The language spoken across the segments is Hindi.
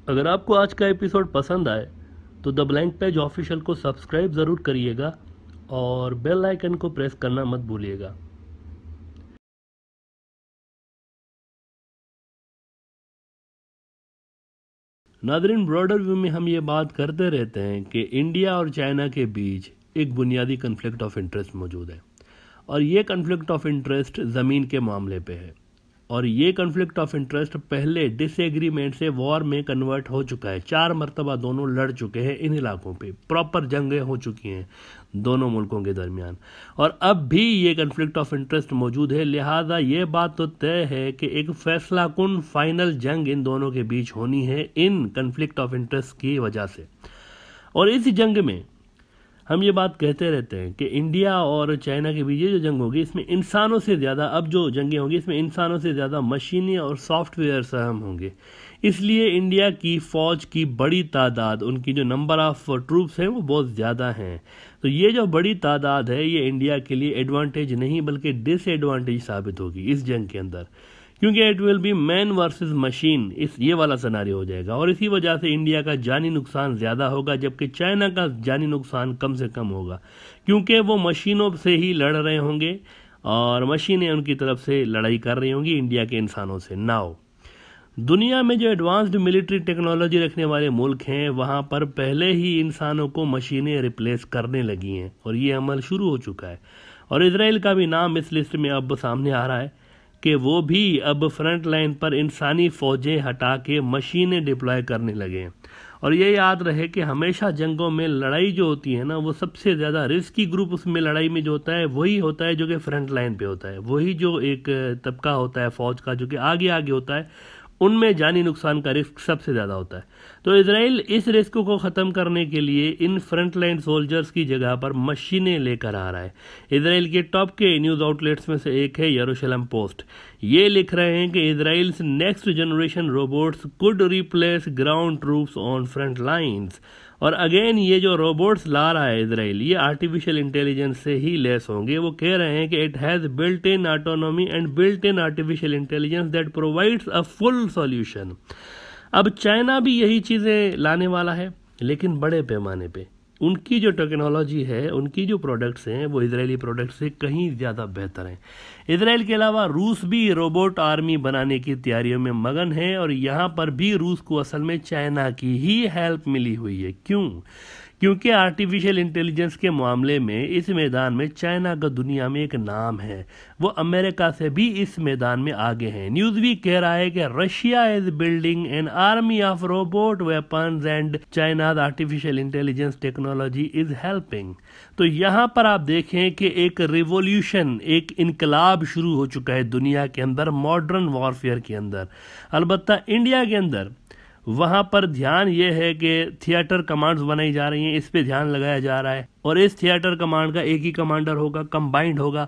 अगर आपको आज का एपिसोड पसंद आए तो द ब्लैंक पेज ऑफिशियल को सब्सक्राइब ज़रूर करिएगा और बेल आइकन को प्रेस करना मत भूलिएगा। नादरीन, ब्रॉडर व्यू में हम ये बात करते रहते हैं कि इंडिया और चाइना के बीच एक बुनियादी कन्फ्लिक्ट ऑफ इंटरेस्ट मौजूद है और ये कन्फ्लिक्ट ऑफ इंटरेस्ट ज़मीन के मामले पे है। और ये कन्फ्लिक्ट ऑफ इंटरेस्ट पहले डिसएग्रीमेंट से वॉर में कन्वर्ट हो चुका है। 4 मरतबा दोनों लड़ चुके हैं इन इलाकों पे, प्रॉपर जंगें हो चुकी हैं दोनों मुल्कों के दरमियान, और अब भी ये कन्फ्लिक्ट ऑफ इंटरेस्ट मौजूद है। लिहाजा ये बात तो तय है कि एक फैसला कुन फाइनल जंग इन दोनों के बीच होनी है इन कन्फ्लिक्ट ऑफ इंटरेस्ट की वजह से। और इस जंग में हम ये बात कहते रहते हैं कि इंडिया और चाइना के बीच ये जो जंग होगी इसमें इंसानों से ज़्यादा, अब जो जंगें होंगी इसमें इंसानों से ज़्यादा मशीनी और सॉफ्टवेयर अहम होंगे। इसलिए इंडिया की फ़ौज की बड़ी तादाद, उनकी जो नंबर ऑफ ट्रूप्स हैं वो बहुत ज़्यादा हैं। तो ये जो बड़ी तादाद है ये इंडिया के लिए एडवांटेज नहीं बल्कि डिसएडवांटेज साबित होगी इस जंग के अंदर, क्योंकि it will be man versus machine, ये वाला सिनेरियो हो जाएगा। और इसी वजह से इंडिया का जानी नुकसान ज़्यादा होगा जबकि चाइना का जानी नुकसान कम से कम होगा, क्योंकि वो मशीनों से ही लड़ रहे होंगे और मशीनें उनकी तरफ से लड़ाई कर रही होंगी इंडिया के इंसानों से। नाउ दुनिया में जो एडवांस्ड मिलिट्री टेक्नोलॉजी रखने वाले मुल्क हैं वहाँ पर पहले ही इंसानों को मशीनें रिप्लेस करने लगी हैं और ये अमल शुरू हो चुका है। और इजराइल का भी नाम इस लिस्ट में अब सामने आ रहा है कि वो भी अब फ्रंट लाइन पर इंसानी फ़ौजें हटा के मशीनें डिप्लॉय करने लगे हैं। और ये याद रहे कि हमेशा जंगों में लड़ाई जो होती है ना, वो सबसे ज़्यादा रिस्की ग्रुप उसमें लड़ाई में जो होता है वही होता है जो कि फ्रंट लाइन पे होता है, वही जो एक तबका होता है फ़ौज का जो कि आगे आगे होता है, उनमें जानी नुकसान का रिस्क सबसे ज़्यादा होता है। तो इजराइल इस रिस्क को ख़त्म करने के लिए इन फ्रंट लाइन सोल्जर्स की जगह पर मशीनें लेकर आ रहा है। इजराइल के टॉप के न्यूज़ आउटलेट्स में से एक है यरूशलेम पोस्ट। ये लिख रहे हैं कि Israel's next generation robots could replace ground troops on front lines. और अगेन ये जो रोबोट्स ला रहा है इजराइल, ये आर्टिफिशियल इंटेलिजेंस से ही लेस होंगे। वो कह रहे हैं कि it has built in autonomy and built in artificial intelligence that provides a full solution. अब चाइना भी यही चीज़ें लाने वाला है लेकिन बड़े पैमाने पे। उनकी जो टेक्नोलॉजी है, उनकी जो प्रोडक्ट्स हैं वो इजरायली प्रोडक्ट्स से कहीं ज़्यादा बेहतर हैं। इजराइल के अलावा रूस भी रोबोट आर्मी बनाने की तैयारियों में मगन है और यहाँ पर भी रूस को असल में चाइना की ही हेल्प मिली हुई है। क्यों? क्योंकि आर्टिफिशियल इंटेलिजेंस के मामले में इस मैदान में चाइना का दुनिया में एक नाम है, वो अमेरिका से भी इस मैदान में आगे हैं। न्यूज़वीक कह रहा है कि Russia is building an army of robot weapons and China's artificial intelligence technology is helping. तो यहाँ पर आप देखें कि एक रिवॉल्यूशन, एक इनकलाब शुरू हो चुका है दुनिया के अंदर मॉडर्न वॉरफेयर के अंदर। अलबत्ता इंडिया के अंदर वहाँ पर ध्यान ये है कि थिएटर कमांड्स बनाई जा रही हैं, इस पे ध्यान लगाया जा रहा है। और इस थिएटर कमांड का एक ही कमांडर होगा, कंबाइंड होगा,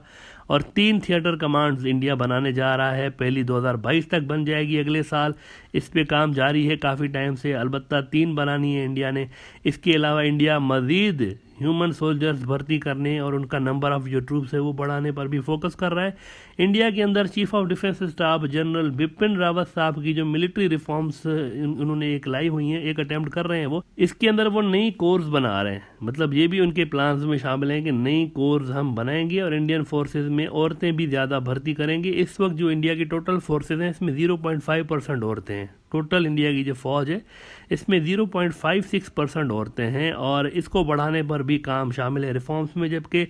और 3 थिएटर कमांड्स इंडिया बनाने जा रहा है। पहली 2022 तक बन जाएगी, अगले साल। इस पे काम जारी है काफ़ी टाइम से, अलबत्ता 3 बनानी है इंडिया ने। इसके अलावा इंडिया मज़ीद ह्यूमन सोल्जर्स भर्ती करने और उनका नंबर ऑफ जो ट्रूप्स है वो बढ़ाने पर भी फोकस कर रहा है। इंडिया के अंदर chief of defence staff general Bipin Rawat साहब की जो मिलिट्री रिफॉर्म्स उन्होंने एक लाई हुई हैं, एक अटेम्प्ट कर रहे हैं वो, इसके अंदर वो नई कोर्स बना रहे हैं। मतलब ये भी उनके प्लान्स में शामिल हैं कि नई कोर्स हम बनाएंगे और इंडियन फोर्सेज में औरतें भी ज़्यादा भर्ती करेंगे। इस वक्त जो इंडिया की टोटल फोर्सेज हैं इसमें 0.5% औरतें हैं। टोटल इंडिया की जो फौज है इसमें 0.56% औरतें हैं और इसको बढ़ाने पर भी काम शामिल है रिफॉर्म्स में। जबकि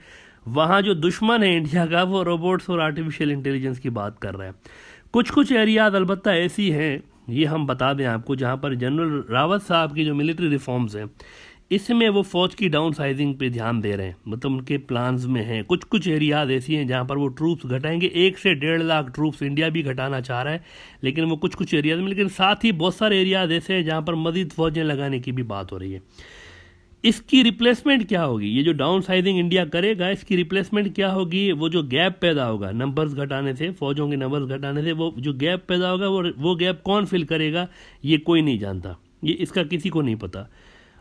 वहाँ जो दुश्मन है इंडिया का वो रोबोट्स और आर्टिफिशियल इंटेलिजेंस की बात कर रहा है। कुछ एरियाज अलबत्ता ऐसी हैं, ये हम बता दें आपको, जहाँ पर जनरल रावत साहब की जो मिलिट्री रिफॉर्म्स हैं इसमें वो फौज की डाउन साइजिंग पे ध्यान दे रहे हैं। मतलब उनके प्लान्स में हैं कुछ एरियाज ऐसी हैं जहाँ पर वो ट्रूप्स घटाएंगे। 1 से 1.5 लाख ट्रूप्स इंडिया भी घटाना चाह रहा है, लेकिन वो कुछ एरियाज में। लेकिन साथ ही बहुत सारे एरियाज ऐसे हैं जहाँ पर मज़ीद फौजें लगाने की भी बात हो रही है। इसकी रिप्लेसमेंट क्या होगी? ये जो डाउन साइजिंग इंडिया करेगा इसकी रिप्लेसमेंट क्या होगी? वो जो गैप पैदा होगा नंबर्स घटाने से, फौजों के नंबर्स घटाने से, वो जो गैप पैदा होगा वो गैप कौन फिल करेगा ये कोई नहीं जानता, ये इसका किसी को नहीं पता।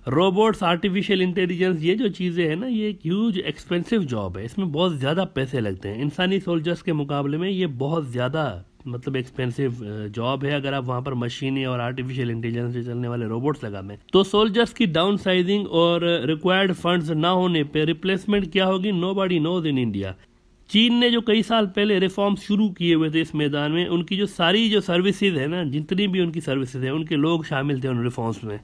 रोबोट्स, आर्टिफिशियल इंटेलिजेंस, ये जो चीज़ें हैं ना, ये एक ह्यूज एक्सपेंसिव जॉब है, इसमें बहुत ज़्यादा पैसे लगते हैं। इंसानी सोल्जर्स के मुकाबले में ये बहुत ज़्यादा मतलब एक्सपेंसिव जॉब है अगर आप वहाँ पर मशीनी और आर्टिफिशियल इंटेलिजेंस से चलने वाले रोबोट्स लगा दें। तो सोल्जर्स की डाउन साइजिंग और रिक्वायर्ड फंड्स ना होने पे रिप्लेसमेंट क्या होगी, नोबडी नोज इन इंडिया। चीन ने जो कई साल पहले रिफॉर्म्स शुरू किए हुए थे इस मैदान में, उनकी जो सारी जो सर्विसेज है ना, जितनी भी उनकी सर्विसेज है, उनके लोग शामिल थे उन रिफॉर्म्स में।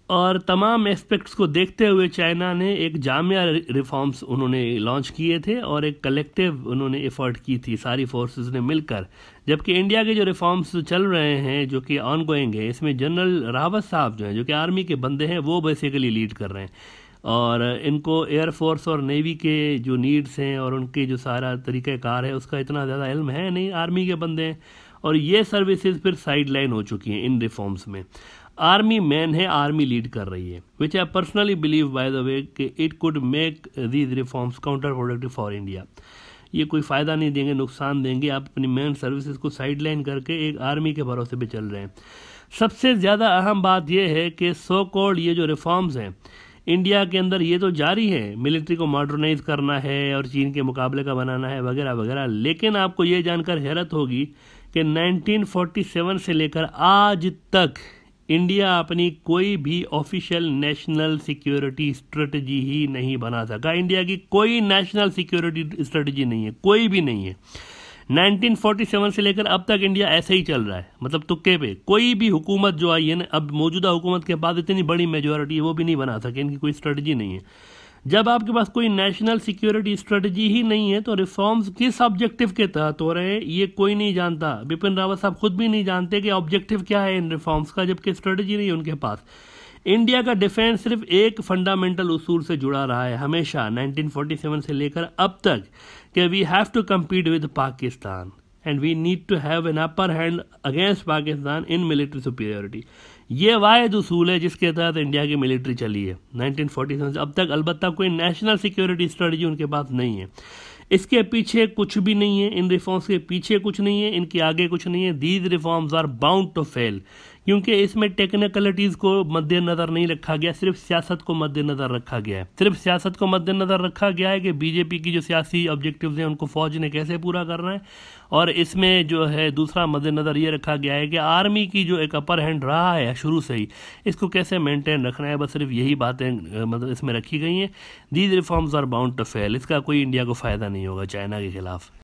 और तमाम एस्पेक्ट्स को देखते हुए चाइना ने एक जामिया रिफॉर्म्स उन्होंने लॉन्च किए थे और एक कलेक्टिव उन्होंने एफर्ट की थी सारी फोर्सेस ने मिलकर। जबकि इंडिया के जो रिफॉर्म्स चल रहे हैं जो कि ऑनगोइंग है, इसमें जनरल रावत साहब जो हैं, जो कि आर्मी के बंदे हैं, वो बेसिकली लीड कर रहे हैं। और इनको एयरफोर्स और नेवी के जो नीड्स हैं और उनके जो सारा तरीक़ाकार है उसका इतना ज़्यादा इल्म है नहीं, आर्मी के बंदे हैं। और ये सर्विसेज फिर साइड लाइन हो चुकी हैं इन रिफॉर्म्स में। आर्मी मैन है, आर्मी लीड कर रही है, which I personally believe by the way कि it could make these reforms counter productive for India. ये कोई फ़ायदा नहीं देंगे, नुकसान देंगे। आप अपनी मेन सर्विसेज को साइड लाइन करके एक आर्मी के भरोसे पे चल रहे हैं। सबसे ज़्यादा अहम बात यह है कि सो कॉल्ड ये जो रिफॉर्म्स हैं इंडिया के अंदर ये तो जारी है, मिलिट्री को मॉडर्नाइज करना है और चीन के मुकाबले का बनाना है वगैरह वगैरह, लेकिन आपको ये जानकर हैरत होगी कि 1947 से लेकर आज तक इंडिया अपनी कोई भी ऑफिशियल नेशनल सिक्योरिटी स्ट्रेटजी ही नहीं बना सका। इंडिया की कोई नेशनल सिक्योरिटी स्ट्रेटजी नहीं है, कोई भी नहीं है। 1947 से लेकर अब तक इंडिया ऐसे ही चल रहा है, मतलब तुक्के पे। कोई भी हुकूमत जो आई है ना, अब मौजूदा हुकूमत के बाद इतनी बड़ी मेजॉरिटी है, वो भी नहीं बना सके, इनकी कोई स्ट्रेटजी नहीं है। जब आपके पास कोई नेशनल सिक्योरिटी स्ट्रेटजी ही नहीं है तो रिफॉर्म्स किस ऑब्जेक्टिव के तहत हो रहे हैं ये कोई नहीं जानता। बिपिन रावत साहब खुद भी नहीं जानते कि ऑब्जेक्टिव क्या है इन रिफॉर्म्स का, जबकि स्ट्रेटजी नहीं है उनके पास। इंडिया का डिफेंस सिर्फ एक फंडामेंटल उसूल से जुड़ा रहा है हमेशा, 1947 से लेकर अब तक, कि we have to compete with Pakistan and we need to have an upper hand against Pakistan in military superiority. ये वाहिद उसूल है जिसके तहत इंडिया की मिलिट्री चली है 1947 से अब तक। अलबत्ता कोई नेशनल सिक्योरिटी स्ट्रेटजी उनके पास नहीं है। इसके पीछे कुछ भी नहीं है, इन रिफॉर्म्स के पीछे कुछ नहीं है, इनके आगे कुछ नहीं है। These reforms are bound to fail, क्योंकि इसमें टेक्निकलिटीज़ को मद्देनज़र नहीं रखा गया, सिर्फ सियासत को मद्देनज़र रखा गया है। सिर्फ सियासत को मद्देनज़र रखा गया है कि बीजेपी की जो सियासी ऑब्जेक्टिव्स हैं उनको फौज ने कैसे पूरा करना है, और इसमें जो है दूसरा मद्देनज़र ये रखा गया है कि आर्मी की जो एक अपर हैंड रहा है शुरू से ही, इसको कैसे मेंटेन रखना है। बस सिर्फ यही बातें मतलब इसमें रखी गई हैं। These reforms are bound to fail. इसका कोई इंडिया को फ़ायदा नहीं होगा चाइना के खिलाफ।